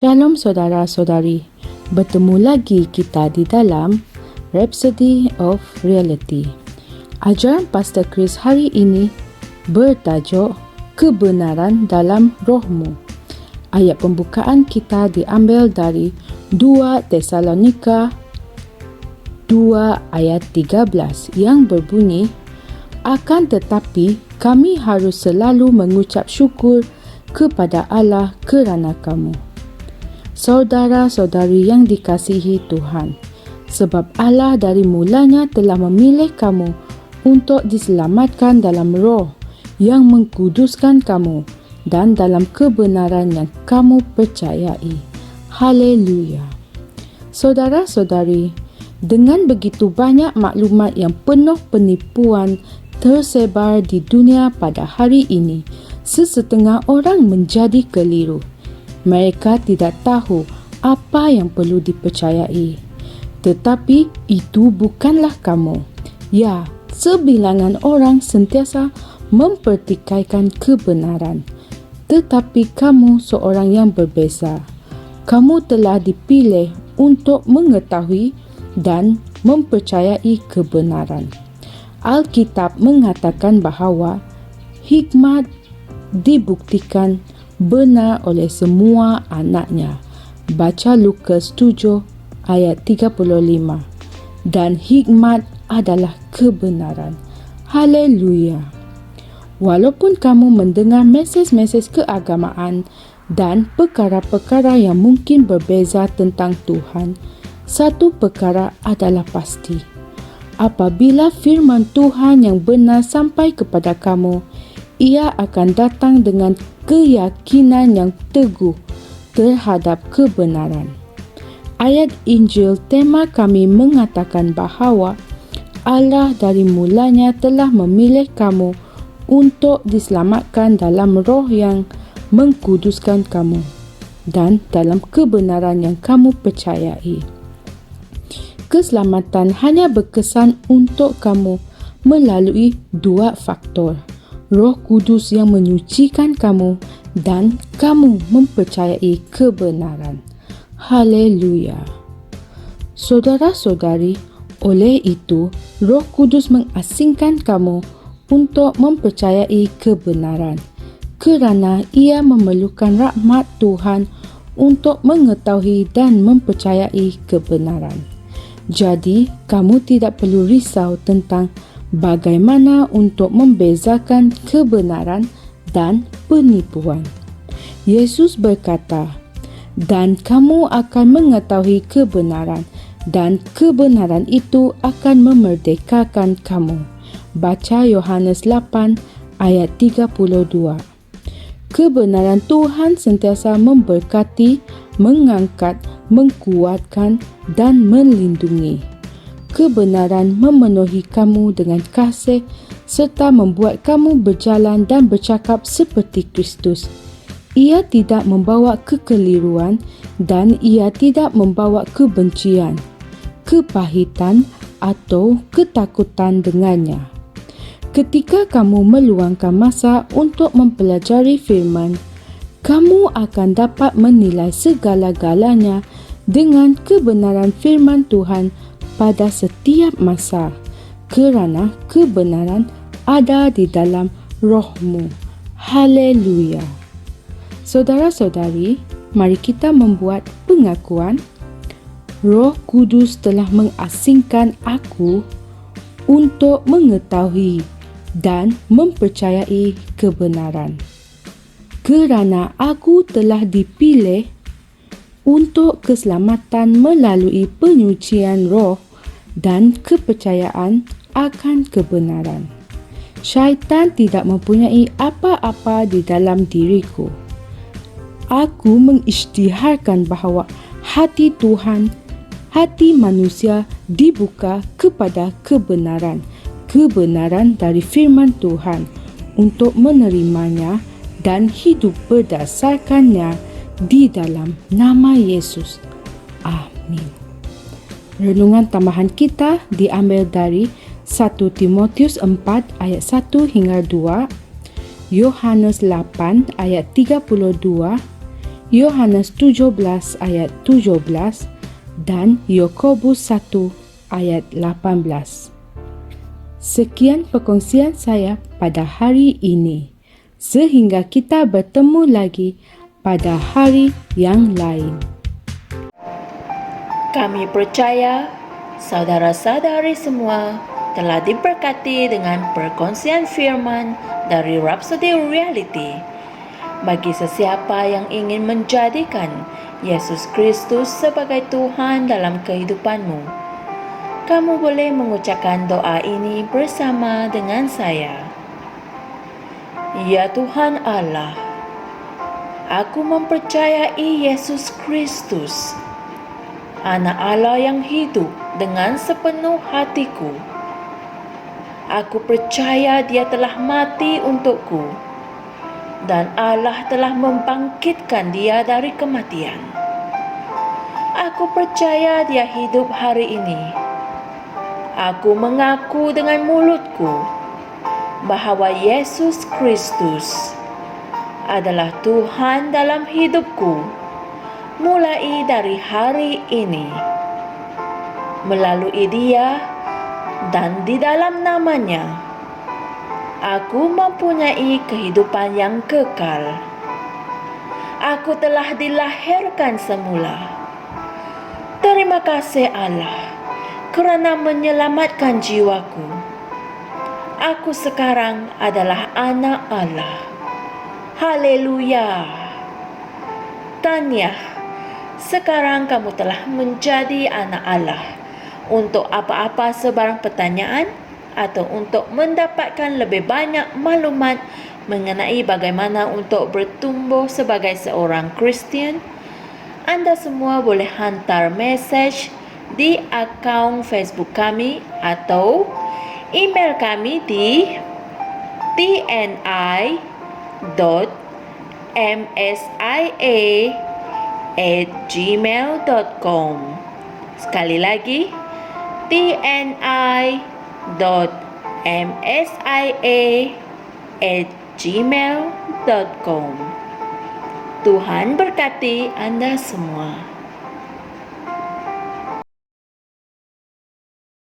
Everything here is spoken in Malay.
Shalom saudara-saudari, bertemu lagi kita di dalam Rhapsody of Reality. Ajaran Pastor Chris hari ini bertajuk Kebenaran dalam Rohmu. Ayat pembukaan kita diambil dari 2 Tesalonika 2 ayat 13 yang berbunyi, "Akan tetapi kami harus selalu mengucap syukur kepada Allah kerana kamu." Saudara-saudari yang dikasihi Tuhan, sebab Allah dari mulanya telah memilih kamu untuk diselamatkan dalam roh yang mengkuduskan kamu dan dalam kebenaran yang kamu percayai. Haleluya. Saudara-saudari, dengan begitu banyak maklumat yang penuh penipuan tersebar di dunia pada hari ini, sesetengah orang menjadi keliru. Mereka tidak tahu apa yang perlu dipercayai. Tetapi itu bukanlah kamu. Ya, sebilangan orang sentiasa mempertikaikan kebenaran. Tetapi kamu seorang yang berbeza. Kamu telah dipilih untuk mengetahui dan mempercayai kebenaran. Alkitab mengatakan bahawa hikmat dibuktikan benar oleh semua anaknya. Baca Lukas 7 ayat 35. Dan hikmat adalah kebenaran. Haleluya. Walaupun kamu mendengar mesej-mesej keagamaan dan perkara-perkara yang mungkin berbeza tentang Tuhan, satu perkara adalah pasti. Apabila firman Tuhan yang benar sampai kepada kamu, ia akan datang dengan keyakinan yang teguh terhadap kebenaran. Ayat Injil tema kami mengatakan bahawa Allah dari mulanya telah memilih kamu untuk diselamatkan dalam roh yang mengkuduskan kamu dan dalam kebenaran yang kamu percayai. Keselamatan hanya berkesan untuk kamu melalui dua faktor: Roh Kudus yang menyucikan kamu dan kamu mempercayai kebenaran. Haleluya. Saudara-saudari, oleh itu Roh Kudus mengasingkan kamu untuk mempercayai kebenaran, kerana ia memerlukan rahmat Tuhan untuk mengetahui dan mempercayai kebenaran. Jadi, kamu tidak perlu risau tentang bagaimana untuk membezakan kebenaran dan penipuan. Yesus berkata, "Dan kamu akan mengetahui kebenaran, dan kebenaran itu akan memerdekakan kamu." Baca Yohanes 8 ayat 32. Kebenaran Tuhan sentiasa memberkati, mengangkat, mengkuatkan dan melindungi. Kebenaran memenuhi kamu dengan kasih serta membuat kamu berjalan dan bercakap seperti Kristus. Ia tidak membawa kekeliruan dan ia tidak membawa kebencian, kepahitan atau ketakutan dengannya. Ketika kamu meluangkan masa untuk mempelajari firman, kamu akan dapat menilai segala-galanya dengan kebenaran firman Tuhan pada setiap masa, kerana kebenaran ada di dalam rohmu. Haleluya. Saudara-saudari, mari kita membuat pengakuan. Roh Kudus telah mengasingkan aku untuk mengetahui dan mempercayai kebenaran. Kerana aku telah dipilih untuk keselamatan melalui penyucian roh dan kepercayaan akan kebenaran. Syaitan tidak mempunyai apa-apa di dalam diriku. Aku mengisytiharkan bahawa hati Tuhan, hati manusia dibuka kepada kebenaran dari firman Tuhan untuk menerimanya dan hidup berdasarkannya di dalam nama Yesus. Amin. Renungan tambahan kita diambil dari 1 Timotius 4 ayat 1 hingga 2, Yohanes 8 ayat 32, Yohanes 17 ayat 17 dan Yakobus 1 ayat 18. Sekian perkongsian saya pada hari ini. Sehingga kita bertemu lagi pada hari yang lain. Kami percaya saudara-saudari semua telah diberkati dengan perkongsian firman dari Rhapsody Reality. Bagi sesiapa yang ingin menjadikan Yesus Kristus sebagai Tuhan dalam kehidupanmu, kamu boleh mengucapkan doa ini bersama dengan saya. Ya Tuhan Allah, aku mempercayai Yesus Kristus, Anak Allah yang hidup dengan sepenuh hatiku. Aku percaya Dia telah mati untukku dan Allah telah membangkitkan Dia dari kematian. Aku percaya Dia hidup hari ini. Aku mengaku dengan mulutku bahwa Yesus Kristus adalah Tuhan dalam hidupku mulai dari hari ini. Melalui Dia dan di dalam nama-Nya, aku mempunyai kehidupan yang kekal. Aku telah dilahirkan semula. Terima kasih Allah kerana menyelamatkan jiwaku. Aku sekarang adalah anak Allah. Haleluya. Tanya, sekarang kamu telah menjadi anak Allah. Untuk apa-apa sebarang pertanyaan atau untuk mendapatkan lebih banyak maklumat mengenai bagaimana untuk bertumbuh sebagai seorang Kristian, anda semua boleh hantar mesej di akaun Facebook kami atau email kami di tni.msia@gmail.com. Sekali lagi, tni.msia@gmail.com. Tuhan berkati anda semua.